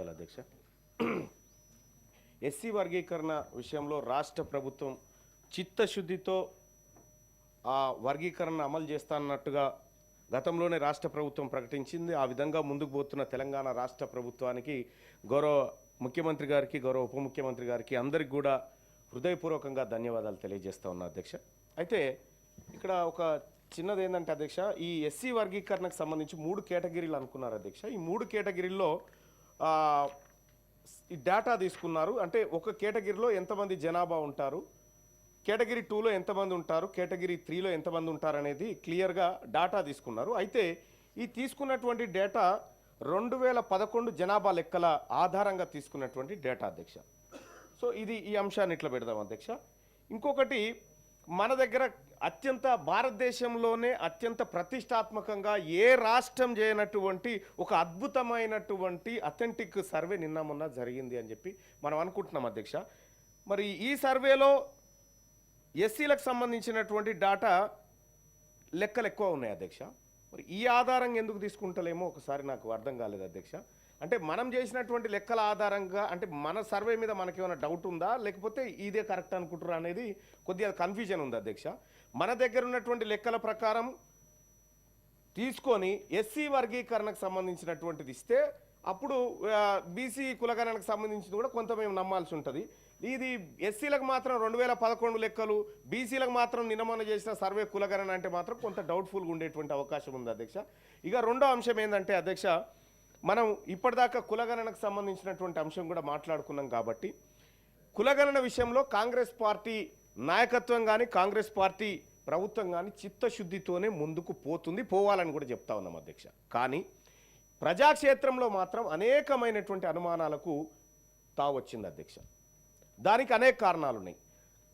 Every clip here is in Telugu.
అధ్యక్ష ఎస్సీ వర్గీకరణ విషయంలో రాష్ట్ర ప్రభుత్వం చిత్తశుద్ధితో ఆ వర్గీకరణ అమలు చేస్తానన్నట్టుగా గతంలోనే రాష్ట్ర ప్రభుత్వం ప్రకటించింది. ఆ విధంగా ముందుకు పోతున్న తెలంగాణ రాష్ట్ర ప్రభుత్వానికి గౌరవ ముఖ్యమంత్రి గారికి, గౌరవ ఉప ముఖ్యమంత్రి గారికి అందరికి కూడా హృదయపూర్వకంగా ధన్యవాదాలు తెలియజేస్తా ఉన్నా అధ్యక్ష. అయితే ఇక్కడ ఒక చిన్నది ఏంటంటే అధ్యక్ష, ఈ ఎస్సీ వర్గీకరణకు సంబంధించి 3 కేటగిరీలు అనుకున్నారు అధ్యక్ష. ఈ 3 కేటగిరీల్లో ఈ డేటా తీసుకున్నారు. అంటే ఒక కేటగిరీలో ఎంతమంది జనాభా ఉంటారు, కేటగిరీ 2లో ఎంతమంది ఉంటారు, కేటగిరీ 3లో ఎంతమంది ఉంటారు అనేది క్లియర్గా డేటా తీసుకున్నారు. అయితే ఈ తీసుకున్నటువంటి డేటా 2011 జనాభా లెక్కల ఆధారంగా తీసుకున్నటువంటి డేటా అధ్యక్ష. సో ఈ అంశాన్ని ఇట్లా పెడదాం అధ్యక్ష. ఇంకొకటి, మన దగ్గర భారతదేశంలోనే అత్యంత ప్రతిష్టాత్మకంగా ఏ రాష్ట్రం చేయనటువంటి ఒక అద్భుతమైనటువంటి అథెంటిక్ సర్వే నిన్న మొన్న జరిగింది అని చెప్పి మనం అనుకుంటున్నాం అధ్యక్ష. మరి ఈ సర్వేలో ఎస్సీలకు సంబంధించినటువంటి డాటా లెక్కలు ఎక్కువ ఉన్నాయి అధ్యక్ష. మరి ఈ ఆధారంగా ఎందుకు తీసుకుంటలేమో ఒకసారి నాకు అర్థం కాలేదు అధ్యక్ష. అంటే మనం చేసినటువంటి లెక్కల ఆధారంగా, అంటే మన సర్వే మీద మనకేమైనా డౌట్ ఉందా, లేకపోతే ఇదే కరెక్ట్ అనుకుంటారా అనేది కొద్దిగా కన్ఫ్యూజన్ ఉంది అధ్యక్ష. మన దగ్గర ఉన్నటువంటి లెక్కల ప్రకారం తీసుకొని ఎస్సీ వర్గీకరణకు సంబంధించినటువంటిది ఇస్తే అప్పుడు బీసీ కులగణనకు సంబంధించింది కూడా కొంత మేము నమ్మాల్సి ఉంటుంది. ఇది ఎస్సీలకు మాత్రం 2011 లెక్కలు, బీసీలకు మాత్రం నిన్నమొన్న చేసిన సర్వే కులగణన అంటే మాత్రం కొంత డౌట్ఫుల్గా ఉండేటువంటి అవకాశం ఉంది అధ్యక్ష. ఇక రెండో అంశం ఏంటంటే అధ్యక్ష, మనం ఇప్పటిదాకా కులగణనకు సంబంధించినటువంటి అంశం కూడా మాట్లాడుకున్నాం కాబట్టి కులగణన విషయంలో కాంగ్రెస్ పార్టీ నాయకత్వం కానీ, కాంగ్రెస్ పార్టీ ప్రభుత్వం కానీ చిత్తశుద్ధితోనే ముందుకు పోవాలని కూడా చెప్తా ఉన్నాం అధ్యక్ష. కానీ ప్రజాక్షేత్రంలో మాత్రం అనేకమైనటువంటి అనుమానాలకు తావొచ్చింది అధ్యక్ష. దానికి అనేక కారణాలు ఉన్నాయి.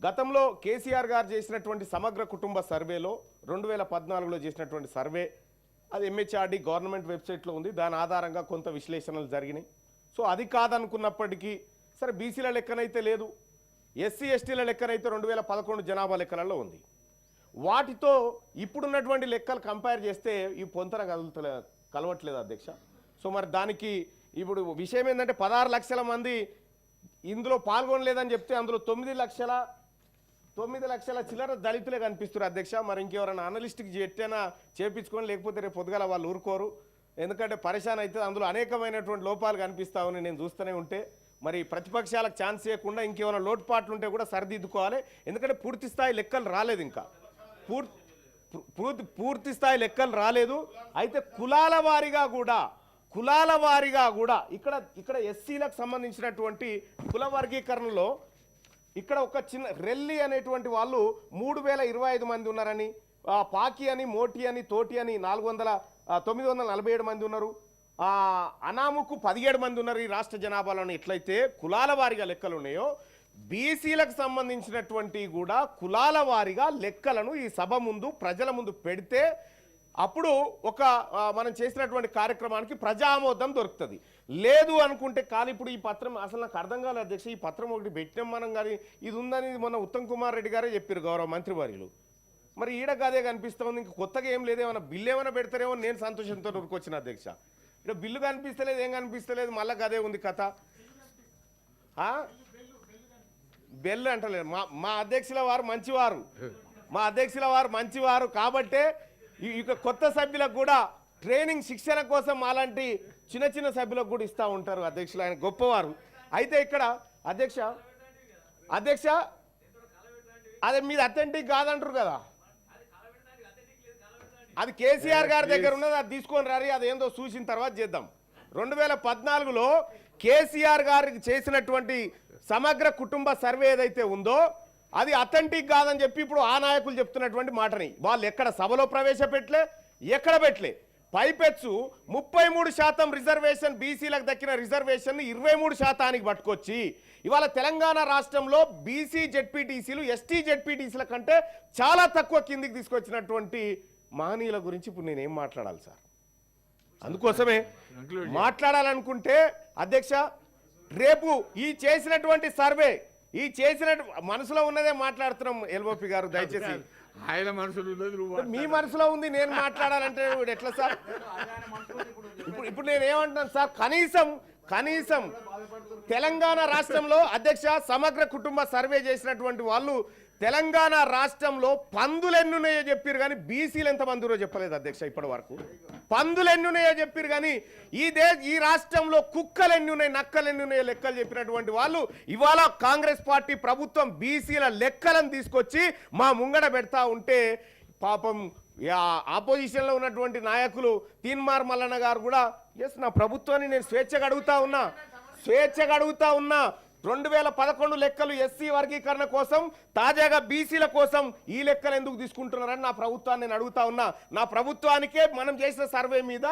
గతంలో కేసీఆర్ గారు చేసినటువంటి సమగ్ర కుటుంబ సర్వేలో 2014లో చేసినటువంటి సర్వే, అది ఎంహెచ్ఆర్డి గవర్నమెంట్ వెబ్సైట్లో ఉంది. దాని ఆధారంగా కొంత విశ్లేషణలు జరిగినాయి. సో అది కాదనుకున్నప్పటికీ సరే, బీసీల లెక్కనైతే లేదు, ఎస్సీ ఎస్టీల లెక్కనైతే 2011 జనాభా లెక్కలలో ఉంది. వాటితో ఇప్పుడున్నటువంటి లెక్కలు కంపేర్ చేస్తే ఈ పొంతన కలవట్లేదు అధ్యక్ష. సో మరి దానికి ఇప్పుడు విషయం ఏంటంటే 16 లక్షల మంది ఇందులో పాల్గొనలేదని చెప్తే అందులో 9 లక్షల చిల్లర దళితులే కనిపిస్తారు అధ్యక్ష. మరి ఇంకెవరైనా అనలిస్ట్కి ఎట్టైనా చేపించుకొని, లేకపోతే రేపు పొద్దుగాల వాళ్ళు ఊరుకోరు. ఎందుకంటే పరిశాన్ అయితే అందులో అనేకమైనటువంటి లోపాలు కనిపిస్తామని నేను చూస్తూనే ఉంటే, మరి ప్రతిపక్షాలకు ఛాన్స్ ఇవ్వకుండా ఇంకేమైనా లోటుపాట్లు ఉంటే కూడా సరిదిద్దుకోవాలి. ఎందుకంటే పూర్తి స్థాయి లెక్కలు రాలేదు, ఇంకా పూర్తి స్థాయి లెక్కలు రాలేదు. అయితే కులాల వారీగా కూడా ఇక్కడ ఎస్సీలకు సంబంధించినటువంటి కుల వర్గీకరణలో ఇక్కడ ఒక చిన్న రెల్లి అనేటువంటి వాళ్ళు 3025 మంది ఉన్నారని, పాకి అని, మోటి అని, తోటి అని 947 మంది ఉన్నారు, అనాముకు 17 మంది ఉన్నారు ఈ రాష్ట్ర జనాభాలోని. ఎట్లయితే కులాల వారీగా లెక్కలు ఉన్నాయో, బీసీలకు సంబంధించినటువంటి కూడా కులాల వారీగా లెక్కలను ఈ సభ ముందు, ప్రజల ముందు పెడితే అప్పుడు మనం చేసినటువంటి కార్యక్రమానికి ప్రజామోదం దొరుకుతుంది. లేదు అనుకుంటే కానీ ఇప్పుడు ఈ పత్రం అసలు నాకు అర్థం కాలేదు అధ్యక్ష. ఈ పత్రం ఒకటి పెట్టినాం మనం, కానీ ఇది ఉందని మొన్న ఉత్తమ్ కుమార్ రెడ్డి గారే చెప్పారు, గౌరవ మంత్రివర్యులు. మరి ఈడకదే కనిపిస్తూ ఉంది, ఇంక కొత్తగా ఏం లేదు. ఏమైనా బిల్లు ఏమైనా పెడతారేమో నేను సంతోషంతో ఊరుకొచ్చిన అధ్యక్ష. ఇక్కడ బిల్లు కనిపిస్తలేదు, ఏం కనిపిస్తలేదు, మళ్ళీ గదే ఉంది కథ. బెల్లు అంటలేదు. మా అధ్యక్షుల వారు మంచివారు కాబట్టే ఇక కొత్త సభ్యులకు కూడా ట్రైనింగ్, శిక్షణ కోసం అలాంటి చిన్న సభ్యులకు కూడా ఇస్తూ ఉంటారు అధ్యక్షులు. ఆయన గొప్పవారు. అయితే ఇక్కడ అధ్యక్ష అదే మీది అథెంటిక్ కాదంటారు కదా, అది కేసీఆర్ గారి దగ్గర ఉన్నది, అది తీసుకొని రారి, అదేందో చూసిన తర్వాత చేద్దాం. 2014లో కేసీఆర్ గారికి చేసినటువంటి సమగ్ర కుటుంబ సర్వే ఏదైతే ఉందో అది అథెంటిక్ కాదని చెప్పి ఇప్పుడు ఆ నాయకులు చెప్తున్నటువంటి మాటని వాళ్ళు ఎక్కడ సభలో ప్రవేశపెట్టలే, ఎక్కడ పెట్టలే. పైపెచ్చు 33% రిజర్వేషన్, బీసీలకు దక్కిన రిజర్వేషన్ 23%కి పట్టుకొచ్చి ఇవాళ తెలంగాణ రాష్ట్రంలో బీసీ జెడ్పీటీసీలు, ఎస్టీ జెడ్పీటీసీల కంటే చాలా తక్కువ కిందికి తీసుకొచ్చినటువంటి మహనీయుల గురించి ఇప్పుడు నేనేం మాట్లాడాలి సార్? అందుకోసమే మాట్లాడాలనుకుంటే అధ్యక్ష, రేపు ఈ చేసినటువంటి సర్వే, ఈ చేసిన మనసులో ఉన్నదే మాట్లాడుతున్నాం. ఎల్ఓపి గారు దయచేసి ఆయన మనసులో ఉన్నది మీ మనసులో ఉంది, నేను మాట్లాడాలంటే ఎట్లా సార్? ఇప్పుడు నేను ఏమంటున్నాను సార్, కనీసం తెలంగాణ రాష్ట్రంలో అధ్యక్ష సమగ్ర కుటుంబ సర్వే చేసినటువంటి వాళ్ళు తెలంగాణ రాష్ట్రంలో పందులు ఎన్నున్నాయో చెప్పారు కానీ బీసీలు ఎంతమంది ఉన్నారో చెప్పలేదు అధ్యక్ష ఇప్పటి వరకు. పందులు ఎన్నున్నాయో చెప్పారు కానీ ఈ రాష్ట్రంలో కుక్కలు ఎన్నున్నాయి, నక్కలు ఎన్నున్నాయో లెక్కలు చెప్పినటువంటి వాళ్ళు ఇవాళ కాంగ్రెస్ పార్టీ ప్రభుత్వం బీసీల లెక్కలను తీసుకొచ్చి మా ముంగడ పెడతా ఉంటే పాపం ఆపోజిషన్లో ఉన్నటువంటి నాయకులు తీన్మార్ మల్లన్న గారు కూడా ఎస్ నా ప్రభుత్వాన్ని నేను స్వేచ్ఛగా అడుగుతా ఉన్నా 2011 లెక్కలు ఎస్సీ వర్గీకరణ కోసం తాజాగా బీసీల కోసం ఈ లెక్కలు ఎందుకు తీసుకుంటున్నారని నా ప్రభుత్వాన్ని నేను అడుగుతా ఉన్నా. నా ప్రభుత్వానికే మనం చేసిన సర్వే మీద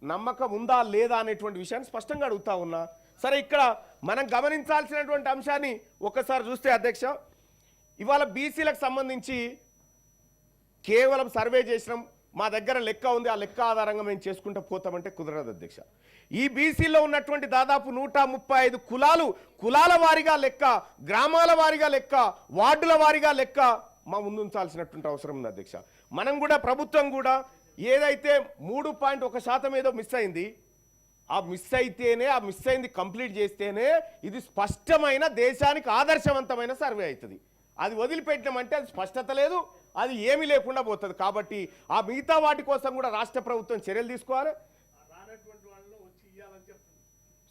నమ్మకం ఉందా లేదా అనేటువంటి విషయాన్ని స్పష్టంగా అడుగుతా ఉన్నా. సరే, ఇక్కడ మనం గమనించాల్సినటువంటి అంశాన్ని ఒకసారి చూస్తే అధ్యక్ష, ఇవాళ బీసీలకు సంబంధించి కేవలం సర్వే చేసినాం, మా దగ్గర లెక్క ఉంది, ఆ లెక్క ఆధారంగా మేము చేసుకుంటూ పోతామంటే కుదరదు అధ్యక్ష. ఈ బీసీలో ఉన్నటువంటి దాదాపు 135 కులాల వారీగా లెక్క, గ్రామాల వారీగా లెక్క, వార్డుల వారీగా లెక్క మా ముందు ఉంచాల్సినటువంటి అవసరం ఉంది అధ్యక్ష. మనం కూడా ప్రభుత్వం కూడా ఏదైతే 3.1% ఏదో మిస్ అయింది, ఆ మిస్ అయింది కంప్లీట్ చేస్తేనే ఇది స్పష్టమైన దేశానికి ఆదర్శవంతమైన సర్వే అవుతుంది. అది వదిలిపెట్టమంటే అది స్పష్టత లేదు, అది ఏమీ లేకుండా పోతుంది. కాబట్టి ఆ మిగతా వాటి కోసం కూడా రాష్ట్ర ప్రభుత్వం చర్యలు తీసుకోవాలి.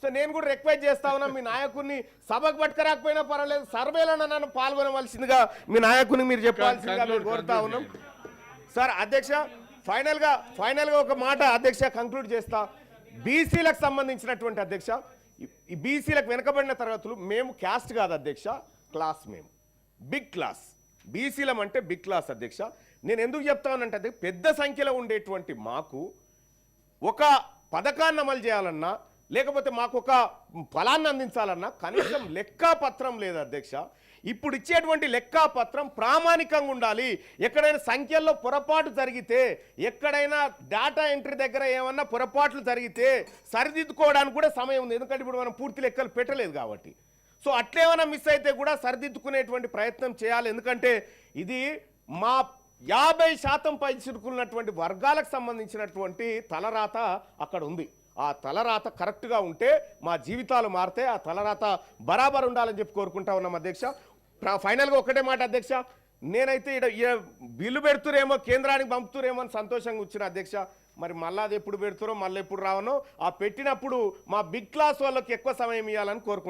సో నేను కూడా రిక్వెస్ట్ చేస్తా ఉన్నా, మీ నాయకుడిని సభకు పట్టుకురాకపోయినా పర్వాలేదు, సర్వేలో నన్ను పాల్గొనవలసిందిగా మీ నాయకుడిని మీరు చెప్పాల్సిందిగా మేము కోరుతా ఉన్నాం. సార్ అధ్యక్ష, ఫైనల్గా ఒక మాట అధ్యక్ష కంక్లూడ్ చేస్తా. బీసీలకు సంబంధించినటువంటి అధ్యక్ష, ఈ బీసీలకు వెనకబడిన తరగతులు మేము క్యాస్ట్ కాదు అధ్యక్ష, క్లాస్. మేము బిగ్ క్లాస్, బీసీలం అంటే బిగ్ క్లాస్ అధ్యక్ష. నేను ఎందుకు చెప్తానంటే పెద్ద సంఖ్యలో ఉండేటువంటి మాకు ఒక పథకాన్ని అమలు చేయాలన్నా, లేకపోతే మాకు ఒక ఫలాన్ని అందించాలన్నా కనీసం లెక్కాపత్రం లేదు అధ్యక్ష. ఇప్పుడు ఇచ్చేటువంటి లెక్కాపత్రం ప్రామాణికంగా ఉండాలి. ఎక్కడైనా సంఖ్యల్లో పొరపాటు జరిగితే, ఎక్కడైనా డేటా ఎంట్రీ దగ్గర ఏమన్నా పొరపాట్లు జరిగితే సరిదిద్దుకోవడానికి కూడా సమయం ఉంది. ఎందుకంటే ఇప్పుడు మనం పూర్తి లెక్కలు పెట్టలేదు కాబట్టి. సో అట్లేమైనా మిస్ అయితే కూడా సరిదిద్దుకునేటువంటి ప్రయత్నం చేయాలి. ఎందుకంటే ఇది మా 50% పై చిరుకున్నటువంటి వర్గాలకు సంబంధించినటువంటి తలరాత అక్కడ ఉంది. ఆ తలరాత కరెక్ట్గా ఉంటే మా జీవితాలు మారితే, ఆ తలరాత బరాబర్ ఉండాలని చెప్పి కోరుకుంటా ఉన్నాం అధ్యక్ష. ఫైనల్గా ఒకటే మాట అధ్యక్ష, నేనైతే బిల్లు పెడుతురేమో, కేంద్రానికి పంపుతురేమో అని సంతోషంగా వచ్చిన అధ్యక్ష. మరి మళ్ళీ అది ఎప్పుడు పెడుతురో, మళ్ళీ ఎప్పుడు రావనో, ఆ పెట్టినప్పుడు మా బిగ్ క్లాస్ వాళ్ళకి ఎక్కువ సమయం ఇవ్వాలని కోరుకుంటున్నాను.